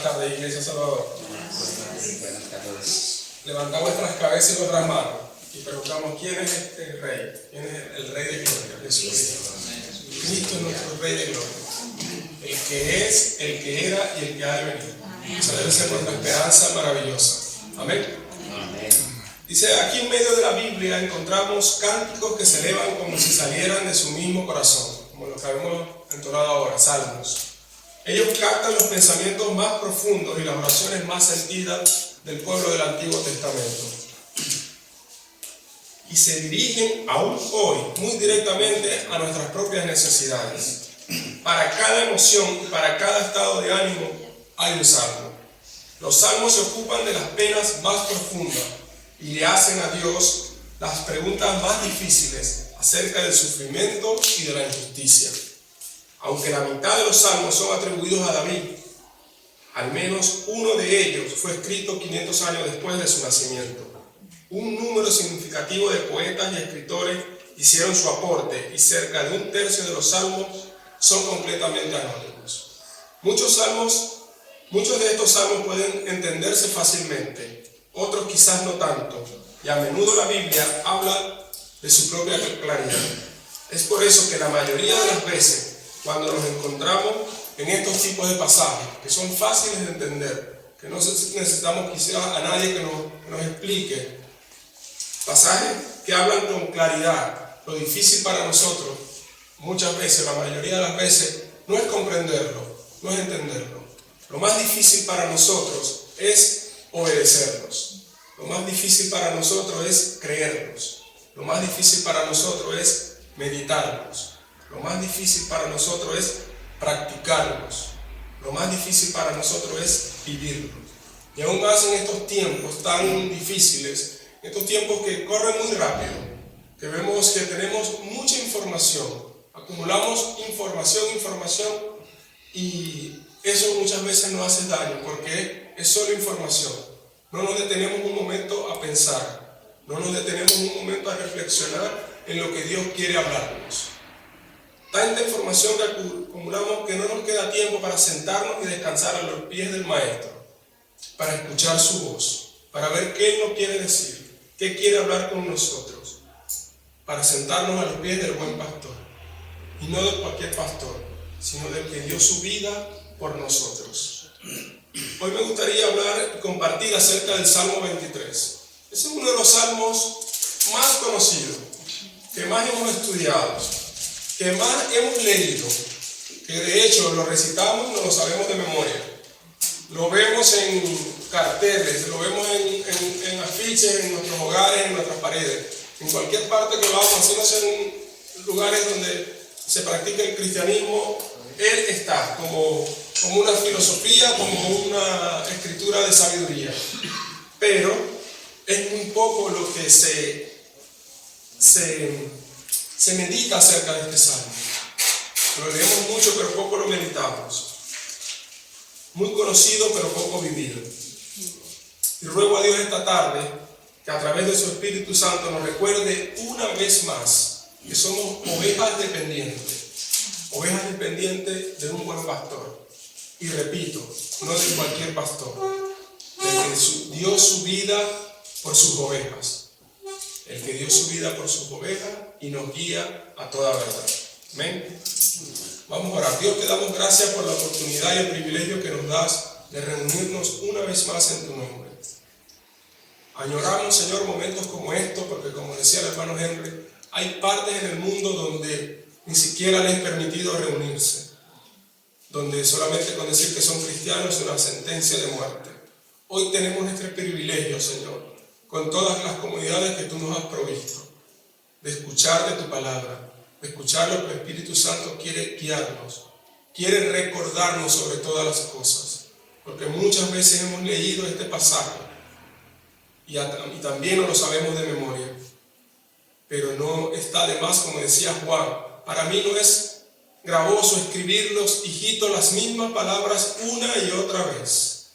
tardes, Iglesia Salvador. Buenas tardes. Levantamos nuestras cabezas y nuestras manos y preguntamos: ¿quién es este Rey? ¿Quién es el Rey de Gloria? Jesucristo. Cristo es nuestro Rey de Gloria. El que es, el que era y el que ha de venir. Esa debe ser nuestra esperanza maravillosa. Amén. Dice, aquí en medio de la Biblia encontramos cánticos que se elevan como si salieran de su mismo corazón, como lo que hemos entonado ahora, salmos. Ellos captan los pensamientos más profundos y las oraciones más sentidas del pueblo del Antiguo Testamento. Y se dirigen aún hoy muy directamente a nuestras propias necesidades. Para cada emoción y para cada estado de ánimo hay un salmo. Los salmos se ocupan de las penas más profundas y le hacen a Dios las preguntas más difíciles acerca del sufrimiento y de la injusticia. Aunque la mitad de los salmos son atribuidos a David, al menos uno de ellos fue escrito 500 años después de su nacimiento. Un número significativo de poetas y escritores hicieron su aporte y cerca de un tercio de los salmos son completamente anónimos. Muchos de estos salmos pueden entenderse fácilmente, otros quizás no tanto, y a menudo la Biblia habla de su propia claridad. Es por eso que la mayoría de las veces, cuando nos encontramos en estos tipos de pasajes, que son fáciles de entender, que no necesitamos quizás a nadie que nos explique, pasajes que hablan con claridad, lo difícil para nosotros, muchas veces, la mayoría de las veces, no es comprenderlo, no es entenderlo. Lo más difícil para nosotros es obedecerlos. Lo más difícil para nosotros es creerlos. Lo más difícil para nosotros es meditarlos. Lo más difícil para nosotros es practicarlos. Lo más difícil para nosotros es vivirlos. Y aún más en estos tiempos tan difíciles, en estos tiempos que corren muy rápido, que vemos que tenemos mucha información, acumulamos información, y eso muchas veces nos hace daño porque es solo información. No nos detenemos un momento a pensar, no nos detenemos un momento a reflexionar en lo que Dios quiere hablarnos. Tanta información que acumulamos que no nos queda tiempo para sentarnos y descansar a los pies del Maestro, para escuchar su voz, para ver qué Él nos quiere decir, qué quiere hablar con nosotros, para sentarnos a los pies del buen pastor, y no de cualquier pastor, sino del que dio su vida por nosotros. Hoy me gustaría hablar y compartir acerca del Salmo 23. Ese es uno de los salmos más conocidos, que más hemos estudiado, que más hemos leído, que de hecho lo recitamos, no lo sabemos de memoria. Lo vemos en carteles, lo vemos en afiches, en nuestros hogares, en nuestras paredes. En cualquier parte que vamos, haciéndose en lugares donde se practica el cristianismo, Él está como una filosofía, como una escritura de sabiduría. Pero es muy poco lo que se medita acerca de este salmo. Lo leemos mucho, pero poco lo meditamos. Muy conocido, pero poco vivido. Y ruego a Dios esta tarde que a través de su Espíritu Santo nos recuerde una vez más que somos ovejas dependientes de un buen pastor. Y repito, no de cualquier pastor, el que dio su vida por sus ovejas, el que dio su vida por sus ovejas y nos guía a toda verdad. Amén. Vamos a orar. Dios, te damos gracias por la oportunidad y el privilegio que nos das de reunirnos una vez más en tu nombre. Añoramos, Señor, momentos como estos, porque como decía el hermano Henry, hay partes en el mundo donde ni siquiera les es permitido reunirse, donde solamente con decir que son cristianos es una sentencia de muerte. Hoy tenemos este privilegio, Señor, con todas las comodidades que tú nos has provisto, de escuchar de tu palabra, de escuchar lo que el Espíritu Santo quiere guiarnos, quiere recordarnos sobre todas las cosas, porque muchas veces hemos leído este pasaje y también no lo sabemos de memoria, pero no está de más, como decía Juan, para mí no es gravoso escribirlos, hijito, las mismas palabras una y otra vez.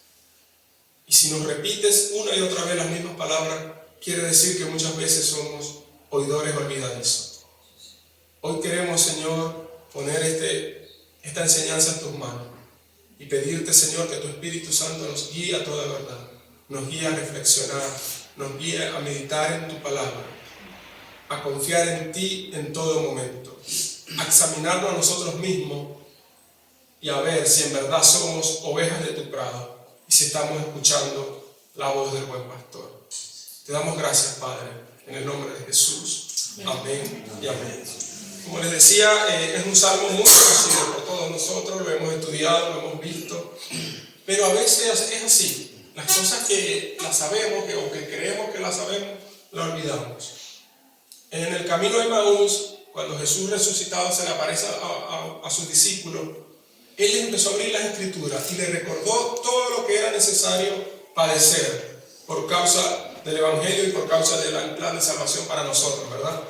Y si nos repites una y otra vez las mismas palabras, quiere decir que muchas veces somos oidores olvidadizos. Hoy queremos, Señor, poner esta enseñanza en tus manos. y pedirte, Señor, que tu Espíritu Santo nos guíe a toda verdad, nos guíe a reflexionar, nos guíe a meditar en tu palabra, a confiar en ti en todo momento, a examinarnos a nosotros mismos y a ver si en verdad somos ovejas de tu prado y si estamos escuchando la voz del buen pastor. Te damos gracias, Padre, en el nombre de Jesús. Amén y amén. Como les decía, es un salmo muy conocido por todos nosotros, lo hemos estudiado, lo hemos visto, pero a veces es así. Las cosas que las sabemos o que creemos que las sabemos, las olvidamos. En el camino de Emaús, cuando Jesús resucitado se le aparece a sus discípulos, Él les empezó a abrir las Escrituras y les recordó todo lo que era necesario padecer por causa del Evangelio y por causa del plan de salvación para nosotros, ¿verdad?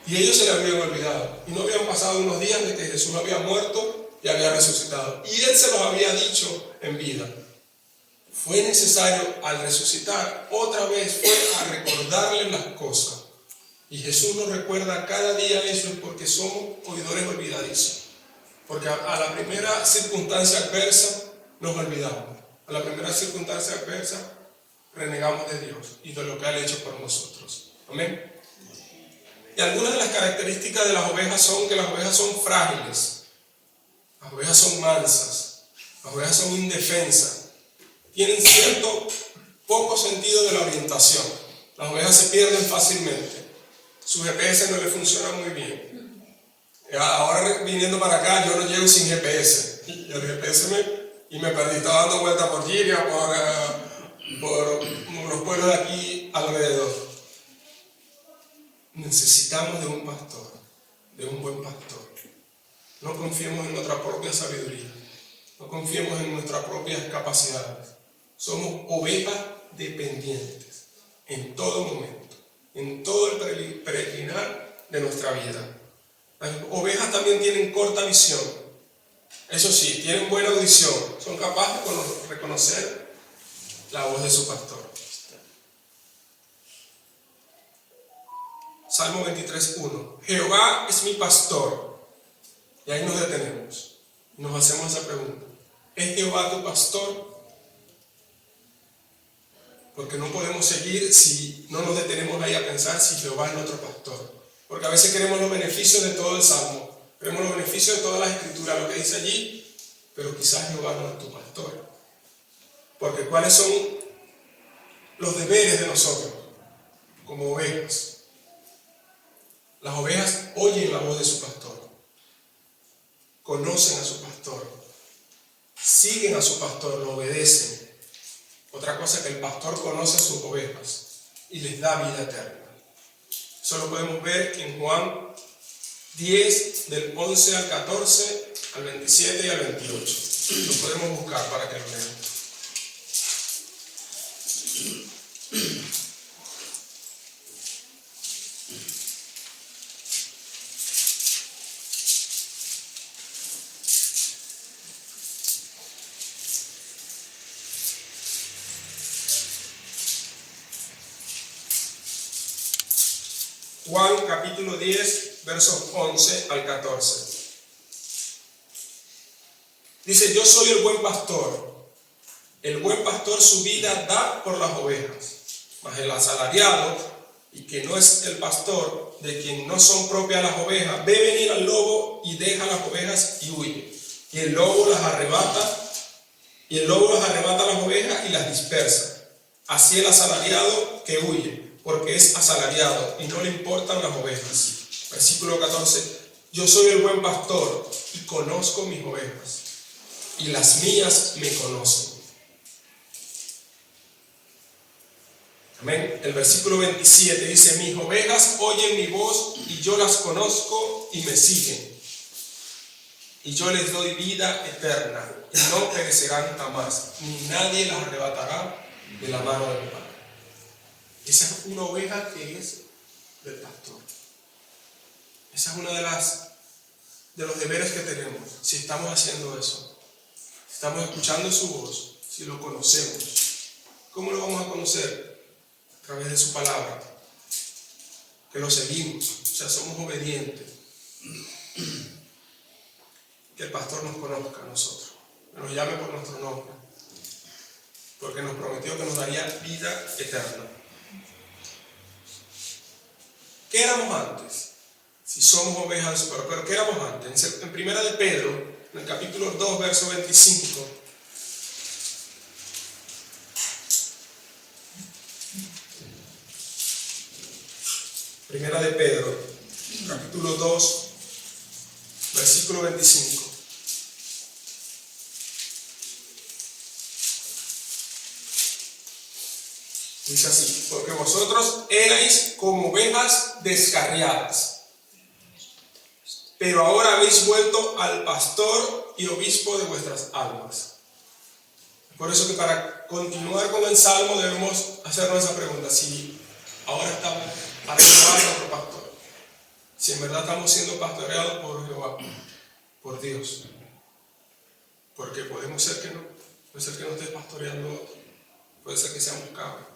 Y ellos se le habían olvidado y no habían pasado unos días de que Jesús había muerto y había resucitado. Y Él se los había dicho en vida. Fue necesario al resucitar, otra vez fue a recordarles las cosas. Y Jesús nos recuerda cada día eso, es porque somos oidores olvidadizos. Porque a la primera circunstancia adversa nos olvidamos. A la primera circunstancia adversa renegamos de Dios y de lo que ha hecho por nosotros. Amén. Y algunas de las características de las ovejas son que las ovejas son frágiles, las ovejas son mansas, las ovejas son indefensas, tienen cierto poco sentido de la orientación. Las ovejas se pierden fácilmente, su GPS no le funciona muy bien. Ahora viniendo para acá yo no llego sin GPS, y el GPS me perdí, estaba dando vueltas por Giria, por los pueblos de aquí alrededor. Necesitamos de un pastor, de un buen pastor. No confiemos en nuestra propia sabiduría, no confiemos en nuestras propias capacidades. Somos ovejas dependientes en todo momento, en todo el peregrinar de nuestra vida. Las ovejas también tienen corta visión, eso sí, tienen buena audición, son capaces de reconocer la voz de su pastor. Salmo 23:1. Jehová es mi pastor. Y ahí nos detenemos. Y nos hacemos esa pregunta. ¿Es Jehová tu pastor? Porque no podemos seguir si no nos detenemos ahí a pensar si Jehová es nuestro pastor. Porque a veces queremos los beneficios de todo el Salmo. Queremos los beneficios de todas las Escrituras, lo que dice allí. Pero quizás Jehová no es tu pastor. Porque ¿cuáles son los deberes de nosotros como ovejas? Las ovejas oyen la voz de su pastor, conocen a su pastor, siguen a su pastor, lo obedecen. Otra cosa es que el pastor conoce a sus ovejas y les da vida eterna. Eso lo podemos ver en Juan 10, del 11 al 14, al 27 y al 28. Lo podemos buscar para que lo lean. Juan capítulo 10, versos 11 al 14. Dice, yo soy el buen pastor. El buen pastor su vida da por las ovejas. Mas el asalariado, y que no es el pastor, de quien no son propias las ovejas, ve venir al lobo y deja las ovejas y huye. Y el lobo las arrebata a las ovejas y las dispersa. Así el asalariado que huye, porque es asalariado y no le importan las ovejas. Versículo 14. Yo soy el buen pastor y conozco mis ovejas, y las mías me conocen. Amén. El versículo 27 dice, mis ovejas oyen mi voz y yo las conozco y me siguen. Y yo les doy vida eterna y no perecerán jamás, ni nadie las arrebatará de la mano de mi Padre. Esa es una oveja que es del pastor. Esa es una de los deberes que tenemos. Si estamos haciendo eso, si estamos escuchando su voz, si lo conocemos, ¿cómo lo vamos a conocer? A través de su palabra, que lo seguimos, o sea, somos obedientes. Que el pastor nos conozca a nosotros. que nos llame por nuestro nombre, porque nos prometió que nos daría vida eterna. ¿Qué éramos antes? Si somos ovejas de su pastor, pero ¿qué éramos antes? En primera de Pedro, en el capítulo 2, verso 25, primera de Pedro, capítulo 2, versículo 25. Dice así: porque vosotros erais como ovejas descarriadas, pero ahora habéis vuelto al pastor y obispo de vuestras almas. Por eso que para continuar con el Salmo debemos hacernos esa pregunta: si ahora estamos para Jehová nuestro pastor, si en verdad estamos siendo pastoreados por Jehová, por Dios, porque podemos ser que no, puede ser que no estés pastoreando otro, puede ser que seamos cabras.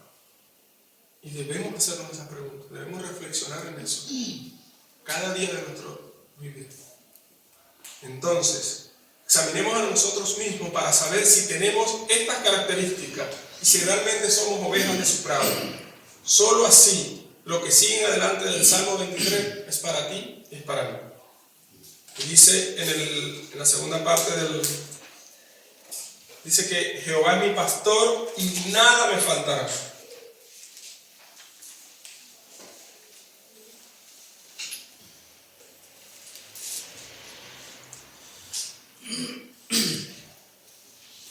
Y debemos hacernos esa pregunta, debemos reflexionar en eso cada día de nuestro vivir. Entonces, examinemos a nosotros mismos para saber si tenemos estas características y si realmente somos ovejas de su prado. Solo así, lo que sigue en adelante del Salmo 23 es para ti y es para mí. Y dice en la segunda parte dice que Jehová es mi pastor y nada me faltará.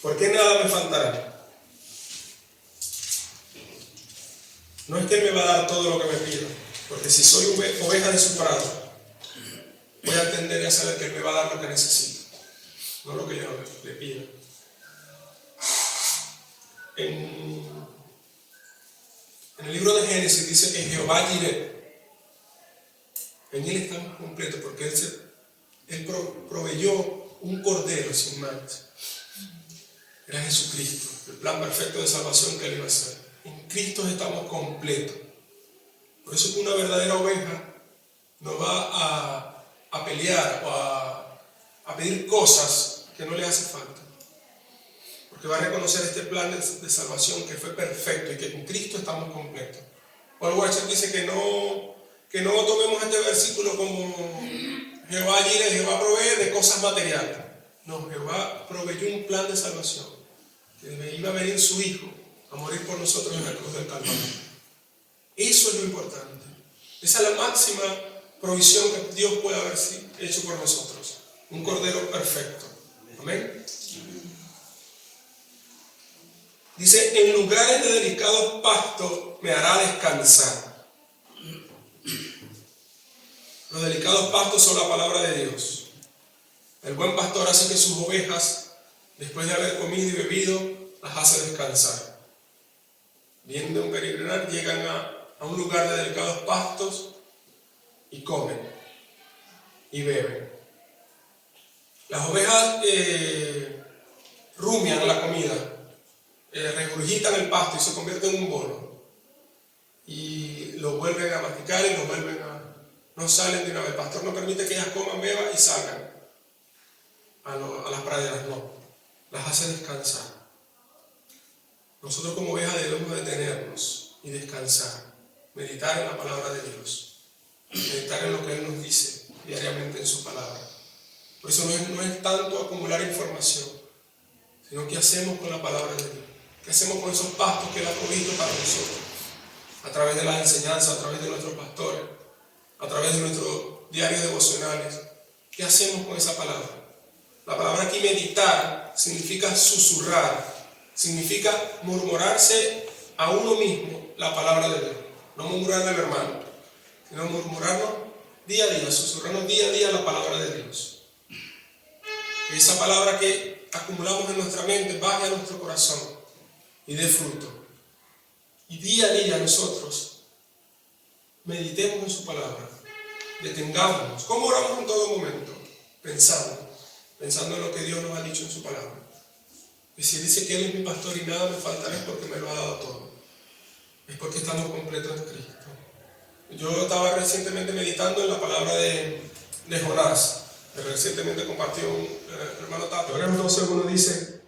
¿Por qué nada me faltará? No es que Él me va a dar todo lo que me pida, porque si soy oveja de su prado, voy a tender a saber que Él me va a dar lo que necesito, no lo que yo le pida. En el libro de Génesis dice que Jehová Jireh, en Él estamos completos, porque Él proveyó un cordero sin mancha. Era Jesucristo, el plan perfecto de salvación que Él iba a hacer. En Cristo estamos completos. Por eso que una verdadera oveja no va a pelear o a pedir cosas que no le hace falta. Porque va a reconocer este plan de salvación que fue perfecto y que con Cristo estamos completos. Paul Washer dice que no tomemos este versículo como Jehová Jireh, Jehová provee de cosas materiales. No, Jehová proveyó un plan de salvación. Que iba a venir su Hijo a morir por nosotros en la cruz del Calvario. Eso es lo importante. Esa es la máxima provisión que Dios puede haber hecho por nosotros. Un cordero perfecto. Amén. Dice: en lugares de delicados pastos me hará descansar. Los delicados pastos son la palabra de Dios. El buen pastor hace que sus ovejas, después de haber comido y bebido, las hace descansar. Vienen de un peregrinar, llegan a un lugar de delicados pastos y comen y beben. Las ovejas rumian la comida, regurgitan el pasto y se convierten en un bolo. Y lo vuelven a masticar y lo vuelven no salen de una vez. El pastor no permite que ellas coman, beban y salgan a las praderas, no. Las hace descansar. Nosotros como ovejas debemos detenernos y descansar, meditar en la palabra de Dios, meditar en lo que Él nos dice diariamente en su palabra. Por eso no es tanto acumular información, sino qué hacemos con la palabra de Dios, qué hacemos con esos pastos que Él ha provisto para nosotros, a través de las enseñanzas, a través de nuestros pastores, a través de nuestros diarios devocionales. ¿Qué hacemos con esa palabra? La palabra aquí, meditar, significa susurrar, significa murmurarse a uno mismo la palabra de Dios. No murmurarle al hermano, sino murmurarnos día a día, susurrarnos día a día la palabra de Dios. Que esa palabra que acumulamos en nuestra mente baje a nuestro corazón y dé fruto. Y día a día nosotros meditemos en su palabra, detengámonos. ¿Cómo oramos en todo momento? Pensando en lo que Dios nos ha dicho en su palabra. Y si dice que Él es mi pastor y nada me faltará, es porque me lo ha dado todo. Es porque estamos completos en Cristo. Yo estaba recientemente meditando en la palabra de Jonás. que recientemente compartió un hermano Tato. Hebreos 12:1 dice: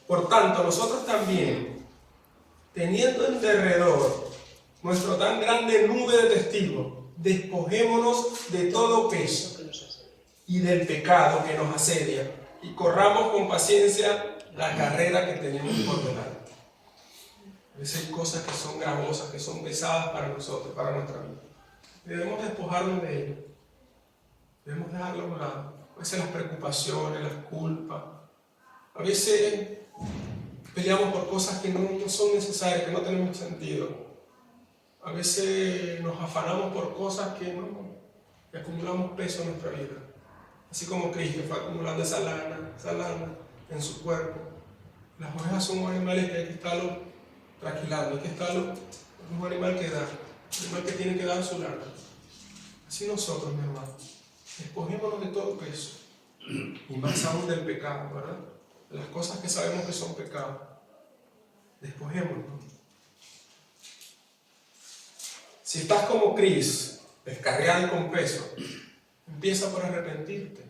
por tanto, nosotros también, teniendo en derredor nuestro tan grande nube de testigos, despojémonos de todo peso y del pecado que nos asedia, y corramos con paciencia la carrera que tenemos por delante. A veces hay cosas que son gravosas, que son pesadas para nosotros, para nuestra vida. Debemos despojarnos de ello. Debemos dejarlo a un lado. A veces las preocupaciones, las culpas. A veces peleamos por cosas que no son necesarias, que no tenemos sentido. A veces nos afanamos por cosas que acumulamos peso en nuestra vida. Así como Cristo fue acumulando esa lana en su cuerpo. Las ovejas son animales que hay que estarlo trasquilando, hay que estarlo, es un animal que da, un animal que tiene que dar su lana. Así nosotros, mi hermano, despojémonos de todo peso, y más aún del pecado, ¿verdad? De las cosas que sabemos que son pecados. Despojémonos. Si estás como Cris, descarriado y con peso, empieza por arrepentirte.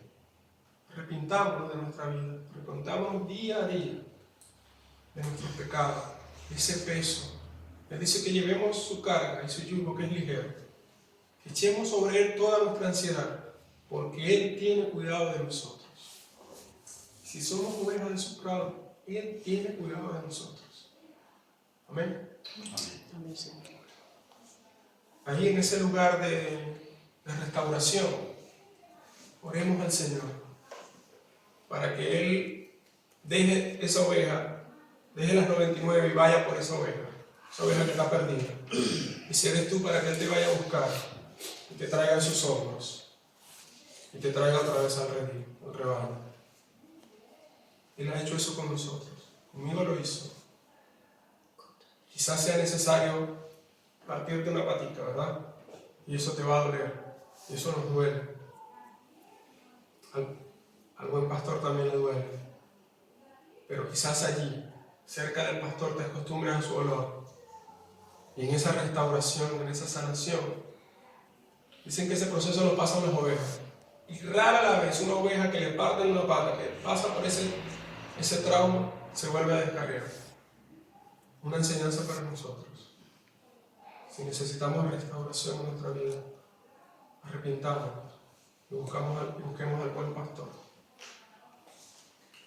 Arrepintámonos de nuestra vida, arrepintámonos día a día de nuestros pecados, de ese peso. Él dice que llevemos su carga y su yugo, que es ligero. Que echemos sobre Él toda nuestra ansiedad, porque Él tiene cuidado de nosotros. Si somos ovejas de su prado, Él tiene cuidado de nosotros. Amén. Amén. Allí en ese lugar de restauración, oremos al Señor para que Él deje esa oveja, deje las 99 y vaya por esa oveja que está perdida. Y si eres tú, para que Él te vaya a buscar y te traiga en sus hombros y te traiga otra vez al redil, al rebaño. Él ha hecho eso con nosotros, conmigo lo hizo. Quizás sea necesario partirte una patita, ¿verdad? Y eso te va a doler, y eso nos duele. Al buen pastor también le duele. Pero quizás allí, cerca del pastor, te acostumbres a su olor. Y en esa restauración, en esa sanación, dicen que ese proceso lo pasan las ovejas. Y rara la vez una oveja que le parten una pata, que pasa por ese trauma, se vuelve a descarriar. Una enseñanza para nosotros. Si necesitamos restauración en nuestra vida, arrepintámonos y busquemos al buen pastor.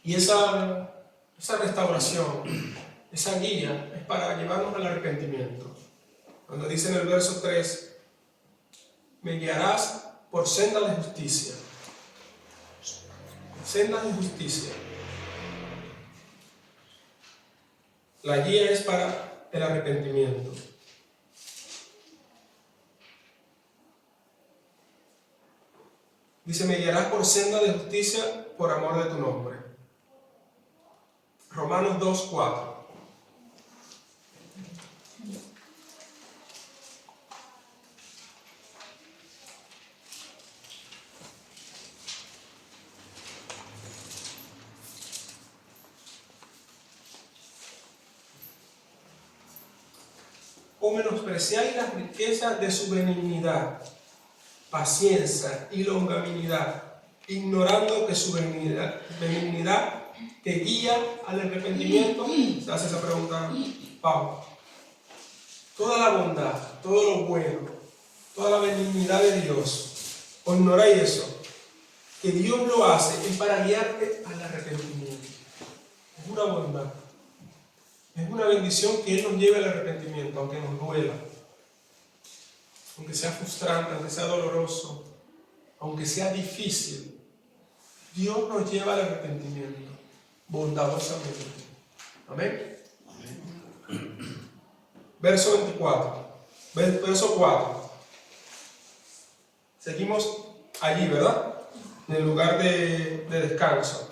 Y esa restauración, esa guía, es para llevarnos al arrepentimiento. Cuando dice en el verso 3, me guiarás por senda de justicia. Senda de justicia. La guía es para el arrepentimiento. Dice, me guiarás por senda de justicia por amor de tu nombre. Romanos 2:4. O menospreciáis las riquezas de su benignidad, paciencia y longanimidad, ignorando que su benignidad te guía al arrepentimiento. Se hace esa pregunta Pablo. Toda la bondad, todo lo bueno, toda la benignidad de Dios, ¿o ignoráis eso? Que Dios lo hace es para guiarte al arrepentimiento. Es una bondad. Es una bendición que Él nos lleve al arrepentimiento, aunque nos duela, aunque sea frustrante, aunque sea doloroso, aunque sea difícil. Dios nos lleva al arrepentimiento, bondadosamente. Amén. Verso 4. Seguimos allí, ¿verdad? En el lugar de descanso.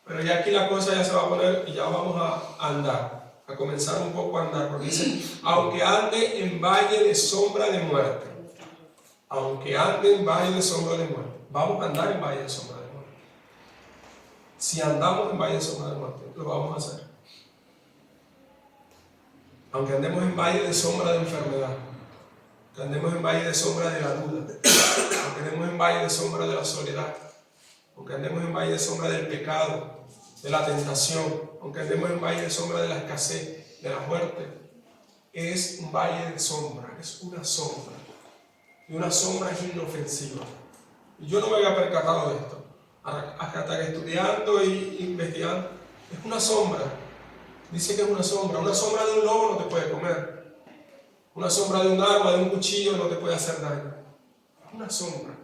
Pero ya aquí la cosa ya se va a poner y ya vamos a andar. A comenzar un poco a andar, porque dice, aunque ande en valle de sombra de muerte, aunque ande en valle de sombra de muerte, vamos a andar en valle de sombra de muerte. Si andamos en valle de sombra de muerte, lo vamos a hacer. Aunque andemos en valle de sombra de enfermedad, aunque andemos en valle de sombra de la duda, aunque andemos en valle de sombra de la soledad, aunque andemos en valle de sombra del pecado, de la tentación, aunque andemos en valle de sombra de la escasez, de la muerte, es un valle de sombra, es una sombra. Y una sombra es inofensiva. Y yo no me había percatado de esto, hasta que estudiando e investigando, es una sombra. Dice que es una sombra de un lobo no te puede comer, una sombra de un arma, de un cuchillo no te puede hacer daño. Es una sombra.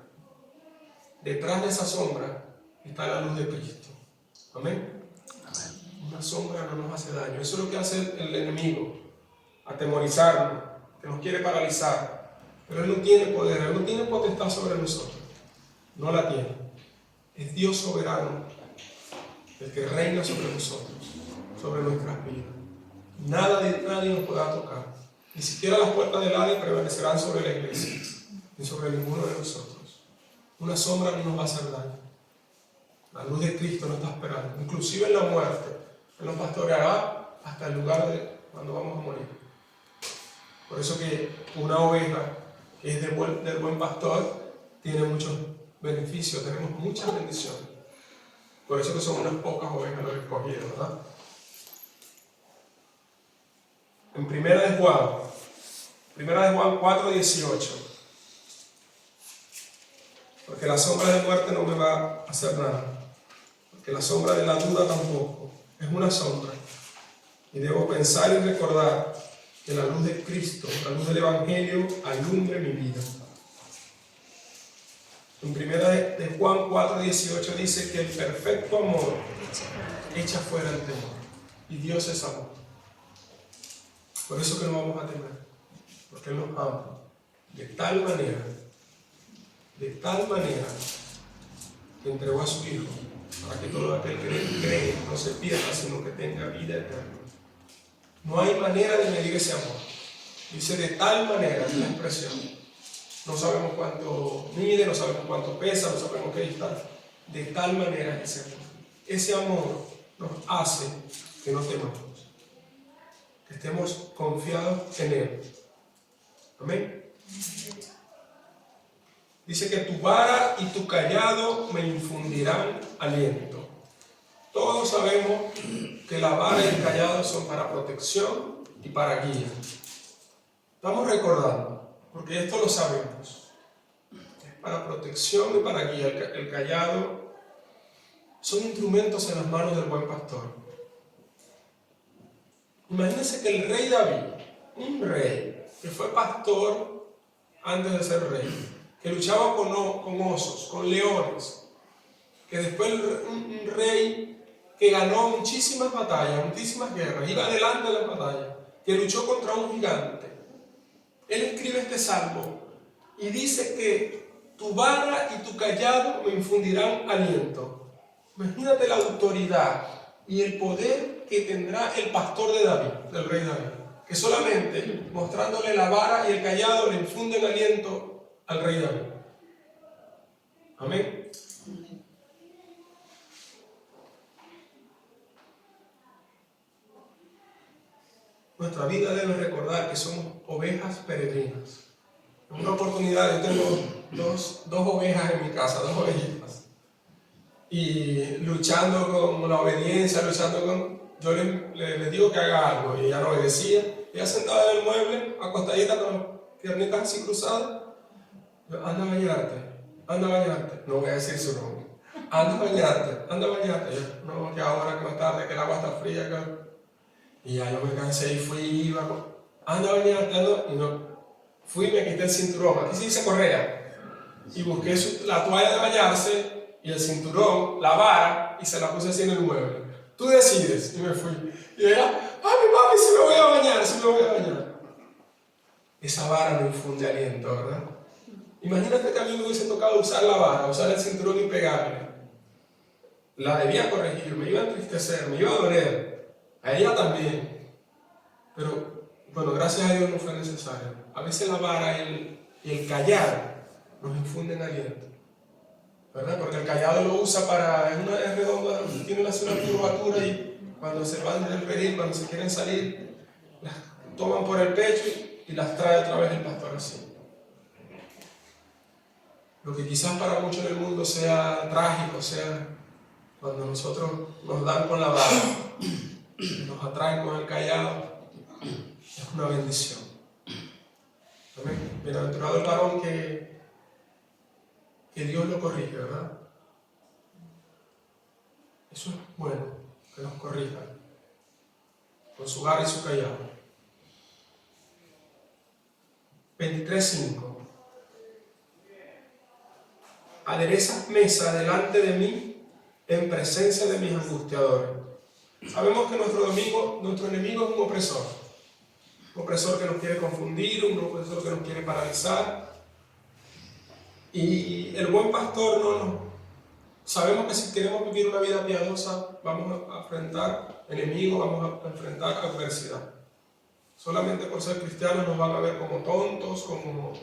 Detrás de esa sombra está la luz de Cristo. Amén. Una sombra no nos hace daño. Eso es lo que hace el enemigo, atemorizarnos, que nos quiere paralizar. Pero Él no tiene poder, Él no tiene potestad sobre nosotros. No la tiene. Es Dios soberano, el que reina sobre nosotros, sobre nuestras vidas. Nadie nos podrá tocar. Ni siquiera las puertas del Hades prevalecerán sobre la iglesia, ni sobre ninguno de nosotros. Una sombra no nos va a hacer daño. La luz de Cristo nos está esperando, inclusive en la muerte. Él nos pastoreará hasta el lugar de cuando vamos a morir. Por eso que una oveja que es del buen pastor tiene muchos beneficios, tenemos muchas bendiciones. Por eso que son unas pocas ovejas las escogidas, ¿verdad? En Primera de Juan 4:18. Porque la sombra de muerte no me va a hacer nada. Porque la sombra de la duda tampoco. Es una sombra. Y debo pensar y recordar que la luz de Cristo, la luz del Evangelio, alumbre mi vida. En Primera de Juan 4:18 dice que el perfecto amor echa fuera el temor. Y Dios es amor. Por eso que no vamos a temer. Porque Él nos ama. De tal manera, que entregó a su Hijo, para que todo aquel que cree no se pierda, sino que tenga vida eterna. No hay manera de medir ese amor. Dice de tal manera, es la expresión. No sabemos cuánto mide, no sabemos cuánto pesa, no sabemos qué distancia. De tal manera es ese amor. Ese amor nos hace que no temamos, que estemos confiados en Él. Amén. Dice que tu vara y tu callado me infundirán aliento. Todos sabemos que la vara y el callado son para protección y para guía. Estamos recordando, porque esto lo sabemos. Es para protección y para guía. El callado son instrumentos en las manos del buen pastor. Imagínense que el rey David, un rey que fue pastor antes de ser rey, que luchaba con osos, con leones, que después un rey que ganó muchísimas batallas, muchísimas guerras, iba adelante en las batallas, que luchó contra un gigante. Él escribe este salmo y dice que tu vara y tu callado me infundirán aliento. Imagínate la autoridad y el poder que tendrá el pastor de David, del rey David, que solamente mostrándole la vara y el callado le infunden aliento al rey David. Amén. Nuestra vida debe recordar que somos ovejas peregrinas. En una oportunidad yo tengo dos ovejas en mi casa, dos ovejitas. Y luchando con la obediencia, yo le digo que haga algo y ella no obedecía. Ella sentada en el mueble, acostadita con las piernitas así cruzadas. Anda a bañarte. No voy a decir su nombre. Anda a bañarte. Yo, no, que ahora que más tarde, que el agua está fría. Y ya yo me cansé y fui, anda a bañarte, y no. Fui y me quité el cinturón. Aquí se dice correa. Y busqué la toalla de bañarse y el cinturón, la vara, y se la puse así en el mueble. Tú decides. Y me fui. Y ella, mami, si me voy a bañar. Esa vara me infunde aliento, ¿verdad? Imagínate que a mí me hubiese tocado usar la vara, usar el cinturón y pegarle. La debía corregir, me iba a entristecer, me iba a doler. A ella también. Pero, bueno, gracias a Dios no fue necesario. A veces la vara y el callar nos infunden aliento, ¿verdad? Porque el callado lo usa es redonda, tiene una curvatura y cuando se van del redil, cuando se quieren salir, las toman por el pecho y las trae otra vez el pastor así. Lo que quizás para muchos en el mundo sea trágico, sea cuando nosotros nos dan con la vara, nos atraen con el callado, es una bendición. Amén. Bienaventurado el varón que Dios lo corrige, ¿verdad? Eso es bueno, que nos corrijan con su vara y su callado. 23:5. Aderezas mesa delante de mí en presencia de mis angustiadores. Sabemos que nuestro enemigo es un opresor que nos quiere confundir, un opresor que nos quiere paralizar. Y el buen pastor sabemos que si queremos vivir una vida piadosa, vamos a enfrentar enemigos, vamos a enfrentar adversidad. Solamente por ser cristianos nos van a ver como tontos, como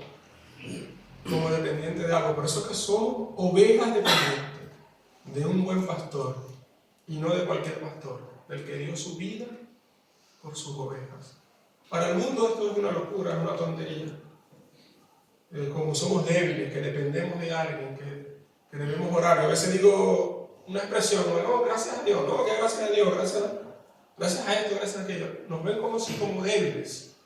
dependientes de algo. Por eso es que somos ovejas dependientes de un buen pastor y no de cualquier pastor, del que dio su vida por sus ovejas. Para el mundo esto es una locura, es una tontería. Como somos débiles, que dependemos de alguien, que debemos orar. Yo a veces digo una expresión, no, gracias a Dios, no, que gracias a Dios, gracias a esto, gracias a aquello. Nos ven como débiles.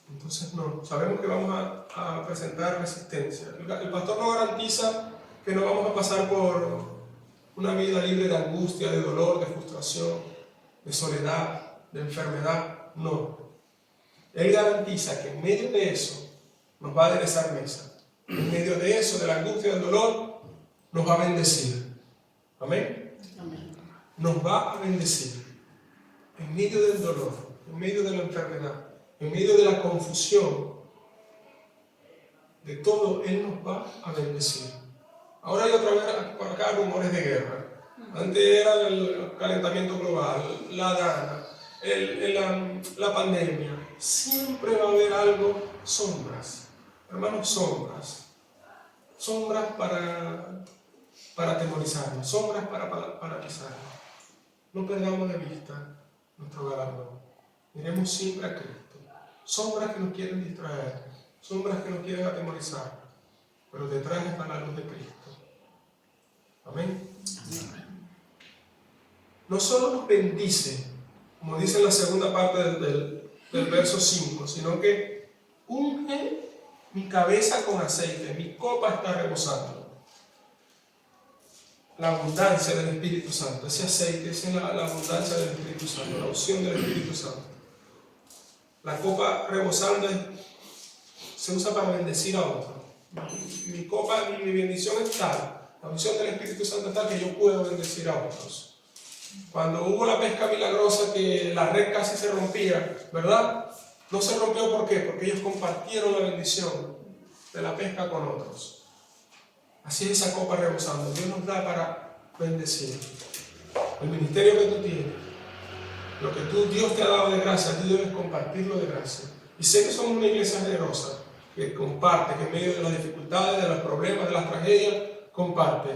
Entonces no, sabemos que vamos a presentar resistencia. El pastor no garantiza que no vamos a pasar por una vida libre de angustia, de dolor, de frustración, de soledad, de enfermedad. No. Él garantiza que en medio de eso nos va a aderezar mesa. En medio de eso, de la angustia y del dolor, nos va a bendecir. ¿Amén? Nos va a bendecir. En medio del dolor, en medio de la enfermedad, en medio de la confusión, de todo, Él nos va a bendecir. Ahora hay otra vez por acá rumores de guerra. Antes era el calentamiento global, la gana, la pandemia. Siempre va a haber algo, sombras. Hermanos, sombras. Sombras para atemorizarnos, sombras para paralizarnos. No perdamos de vista nuestro galardón. Miremos siempre a Cristo. Sombras que nos quieren distraer, sombras que nos quieren atemorizar, pero detrás está la luz de Cristo. Amén. No solo nos bendice, como dice en la segunda parte del verso 5, sino que unge mi cabeza con aceite, mi copa está rebosando. La abundancia del Espíritu Santo, ese aceite, esa es la abundancia del Espíritu Santo, la unción del Espíritu Santo. La copa rebosando se usa para bendecir a otros. Mi copa, mi bendición es tal, la unción del Espíritu Santo es tal que yo puedo bendecir a otros. Cuando hubo la pesca milagrosa que la red casi se rompía, ¿verdad? No se rompió, ¿por qué? Porque ellos compartieron la bendición de la pesca con otros. Así es esa copa rebosando. Dios nos da para bendecir. El ministerio que tú tienes, lo que Dios te ha dado de gracia, tú debes compartirlo de gracia. Y sé que somos una iglesia generosa, que comparte, que en medio de las dificultades, de los problemas, de las tragedias, comparte.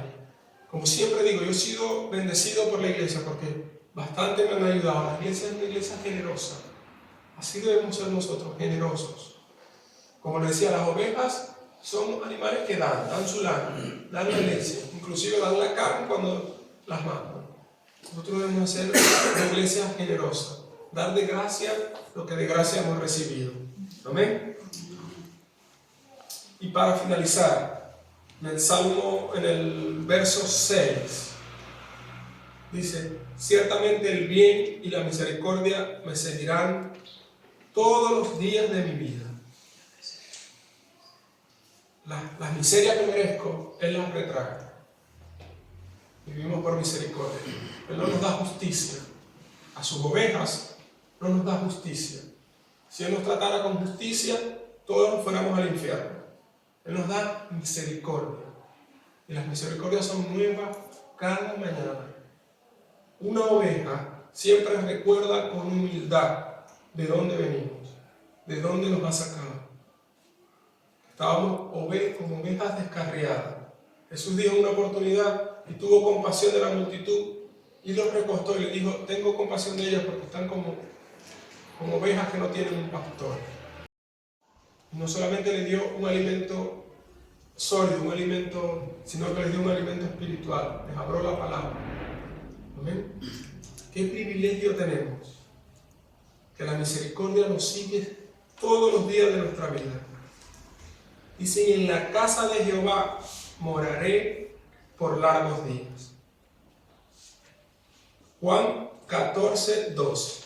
Como siempre digo, yo he sido bendecido por la iglesia porque bastante me han ayudado. La iglesia es una iglesia generosa. Así debemos ser nosotros, generosos. Como les decía, las ovejas son animales que dan su lana, dan la leche, inclusive dan la carne cuando las matan. Nosotros debemos ser una iglesia generosa, dar de gracia lo que de gracia hemos recibido. Amén. Y para finalizar, en el Salmo, en el verso 6, dice: ciertamente el bien y la misericordia me seguirán todos los días de mi vida. Las miserias que merezco, Él las retrae. Vivimos por misericordia. Él no nos da justicia. A sus ovejas no nos da justicia. Si Él nos tratara con justicia, todos nos fuéramos al infierno. Él nos da misericordia. Y las misericordias son nuevas cada mañana. Una oveja siempre recuerda con humildad de dónde venimos, de dónde nos ha sacado. Estábamos como ovejas descarriadas. Jesús dijo una oportunidad y tuvo compasión de la multitud y los recostó y le dijo: tengo compasión de ellas porque están como ovejas que no tienen un pastor. No solamente les dio un alimento sólido, un alimento, sino que les dio un alimento espiritual. Les habló la palabra. Amén. ¿Qué privilegio tenemos? Que la misericordia nos sigue todos los días de nuestra vida. Dice, y en la casa de Jehová moraré por largos días. Juan 14, 2.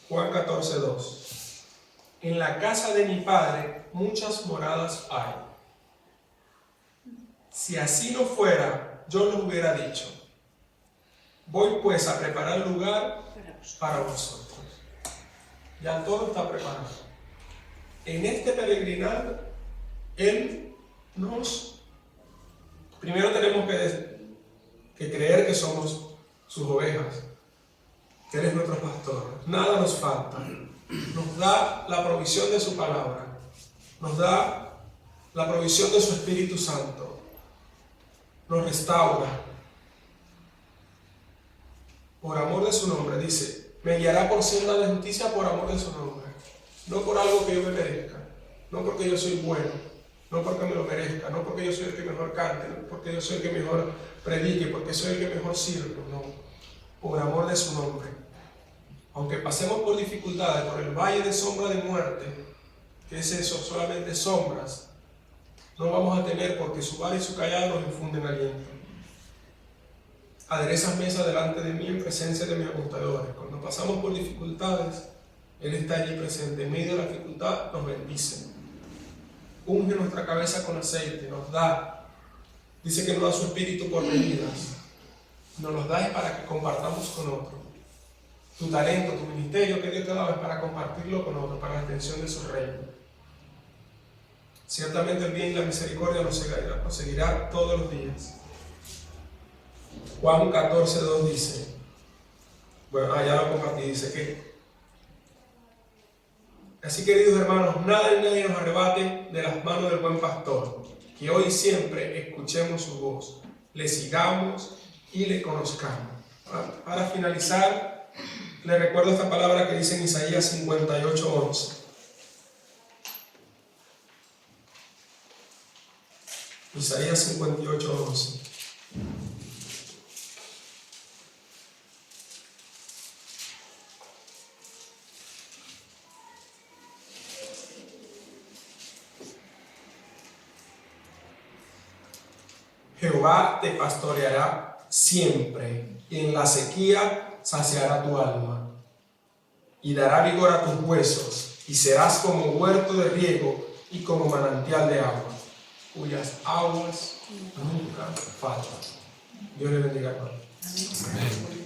Juan 14, 2. En la casa de mi Padre muchas moradas hay. Si así no fuera, yo lo hubiera dicho. Voy pues a preparar lugar para vosotros. Ya todo está preparado. En este peregrinar, Él nos... Primero tenemos que creer que somos sus ovejas, que Él es nuestro pastor. Nada nos falta. Nos da la provisión de su palabra. Nos da la provisión de su Espíritu Santo. Nos restaura. Por amor de su nombre, dice, me guiará por senda de justicia por amor de su nombre. No por algo que yo me merezca. No porque yo soy bueno. No porque me lo merezca. No porque yo soy el que mejor cante. No porque yo soy el que mejor predique. Porque soy el que mejor sirve. No. Por amor de su nombre. Aunque pasemos por dificultades, por el valle de sombra de muerte, que es eso, solamente sombras, no vamos a temer porque su vara y su callado nos infunden aliento. Aderezas mesa delante de mí en presencia de mis agotadores. Cuando pasamos por dificultades, Él está allí presente. En medio de la dificultad nos bendice. Unge nuestra cabeza con aceite, nos da. Dice que nos da su espíritu por medidas. Nos los da para que compartamos con otros. Tu talento, tu ministerio que Dios te ha dado es para compartirlo con otros, para la extensión de su reino. Ciertamente el bien y la misericordia nos seguirá todos los días. Juan 14, 2 dice, bueno, ya lo compartí, dice que, así queridos hermanos, nada ni nadie nos arrebate de las manos del buen pastor, que hoy siempre escuchemos su voz, le sigamos y le conozcamos. Para finalizar, le recuerdo esta palabra que dice en Isaías 58, 11. Isaías 58, 11. Jehová te pastoreará siempre, y en la sequía saciará tu alma, y dará vigor a tus huesos, y serás como huerto de riego y como manantial de agua, cuyas aguas nunca faltan. Dios le bendiga a todos. Amén.